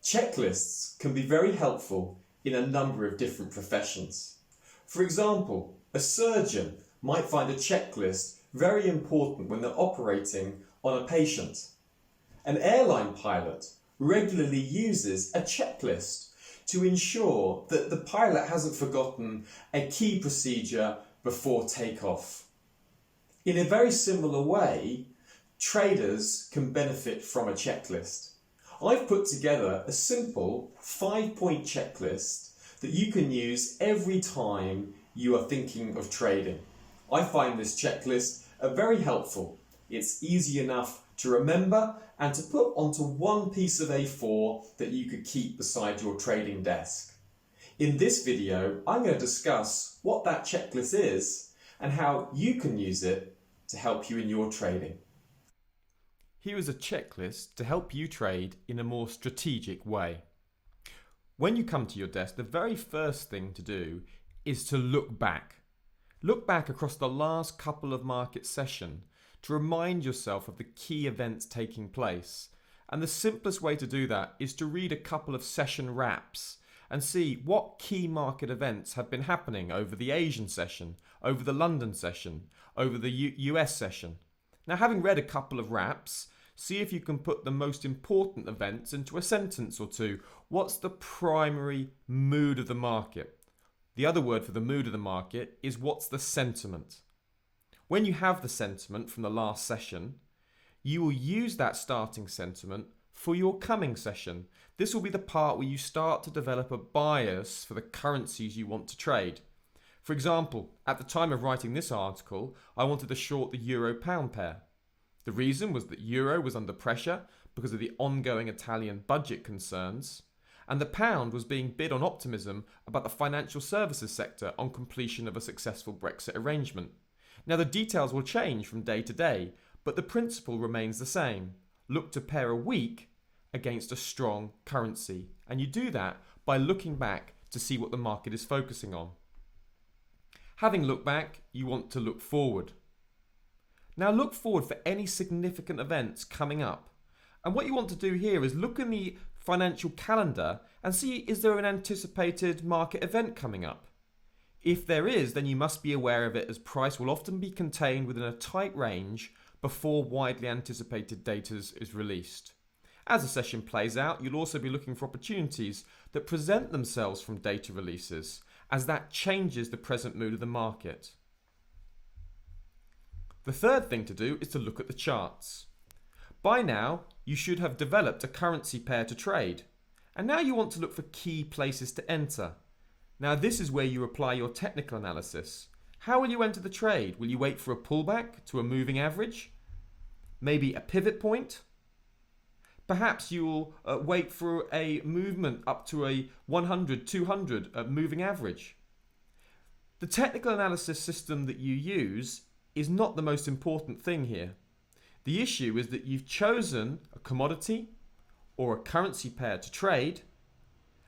Checklists can be very helpful in a number of different professions. For example, a surgeon might find a checklist very important when they're operating on a patient. An airline pilot regularly uses a checklist to ensure that the pilot hasn't forgotten a key procedure before takeoff. In a very similar way, traders can benefit from a checklist. I've put together a simple 5-point checklist that you can use every time you are thinking of trading. I find this checklist very helpful. It's easy enough to remember and to put onto one piece of A4 that you could keep beside your trading desk. In this video, I'm going to discuss what that checklist is and how you can use it to help you in your trading. Here is a checklist to help you trade in a more strategic way. When you come to your desk, the very first thing to do is to look back. Look back across the last couple of market sessions to remind yourself of the key events taking place. And the simplest way to do that is to read a couple of session wraps and see what key market events have been happening over the Asian session, over the London session, over the US session. Now, having read a couple of wraps, see if you can put the most important events into a sentence or two. What's the primary mood of the market? The other word for the mood of the market is what's the sentiment. When you have the sentiment from the last session, you will use that starting sentiment for your coming session. This will be the part where you start to develop a bias for the currencies you want to trade. For example, at the time of writing this article, I wanted to short the euro-pound pair. The reason was that euro was under pressure because of the ongoing Italian budget concerns, and the pound was being bid on optimism about the financial services sector on completion of a successful Brexit arrangement. Now, the details will change from day to day, but the principle remains the same. Look to pair a weak against a strong currency, and you do that by looking back to see what the market is focusing on. Having looked back, you want to look forward. Now, look forward for any significant events coming up. And what you want to do here is look in the financial calendar and see, is there an anticipated market event coming up? If there is, then you must be aware of it, as price will often be contained within a tight range before widely anticipated data is released. As the session plays out, you'll also be looking for opportunities that present themselves from data releases, as that changes the present mood of the market. The third thing to do is to look at the charts. By now, you should have developed a currency pair to trade, and now you want to look for key places to enter. Now, this is where you apply your technical analysis. How will you enter the trade? Will you wait for a pullback to a moving average? Maybe a pivot point? Perhaps you'll wait for a movement up to a 100, 200 moving average. The technical analysis system that you use is not the most important thing here. The issue is that you've chosen a commodity or a currency pair to trade,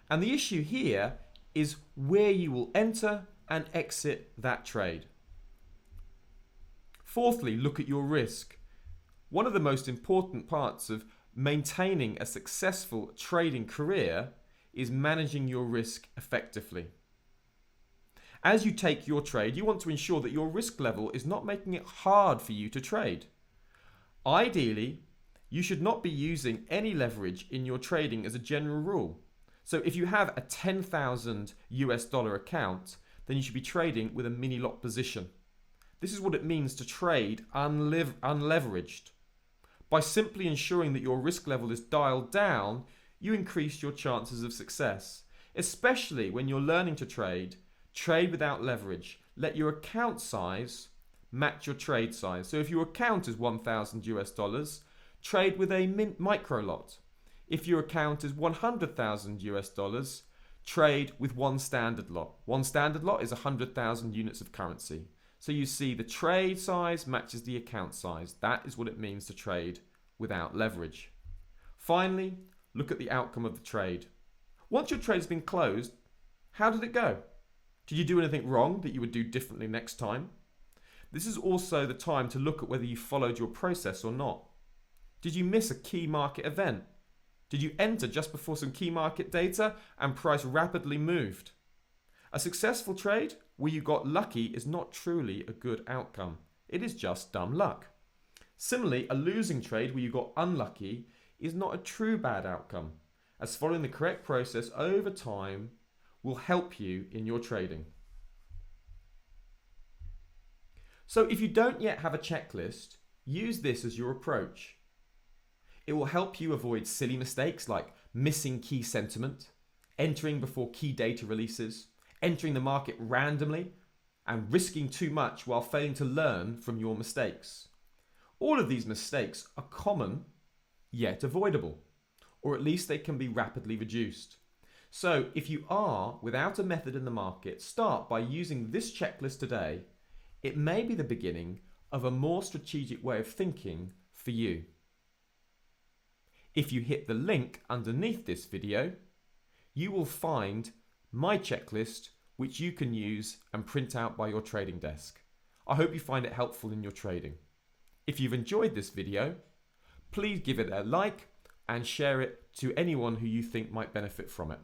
and the issue here is where you will enter and exit that trade. Fourthly, look at your risk. One of the most important parts of maintaining a successful trading career is managing your risk effectively. As you take your trade, you want to ensure that your risk level is not making it hard for you to trade. Ideally, you should not be using any leverage in your trading as a general rule. So if you have a 10,000 US dollar account, then you should be trading with a mini lot position. This is what it means to trade unleveraged. By simply ensuring that your risk level is dialed down, you increase your chances of success. Especially when you're learning to trade, trade without leverage. Let your account size match your trade size. So if your account is 1,000 US dollars, trade with a micro lot. If your account is 100,000 US dollars, trade with one standard lot. One standard lot is 100,000 units of currency. So you see the trade size matches the account size. That is what it means to trade without leverage. Finally, look at the outcome of the trade. Once your trade's been closed, how did it go? Did you do anything wrong that you would do differently next time? This is also the time to look at whether you followed your process or not. Did you miss a key market event? Did you enter just before some key market data and price rapidly moved? A successful trade where you got lucky is not truly a good outcome. It is just dumb luck. Similarly, a losing trade where you got unlucky is not a true bad outcome, as following the correct process over time will help you in your trading. So if you don't yet have a checklist, use this as your approach. It will help you avoid silly mistakes like missing key sentiment, entering before key data releases, entering the market randomly, and risking too much while failing to learn from your mistakes. All of these mistakes are common, yet avoidable, or at least they can be rapidly reduced. So if you are without a method in the market, start by using this checklist today. It may be the beginning of a more strategic way of thinking for you. If you hit the link underneath this video, you will find my checklist, which you can use and print out by your trading desk. I hope you find it helpful in your trading. If you've enjoyed this video, please give it a like and share it to anyone who you think might benefit from it.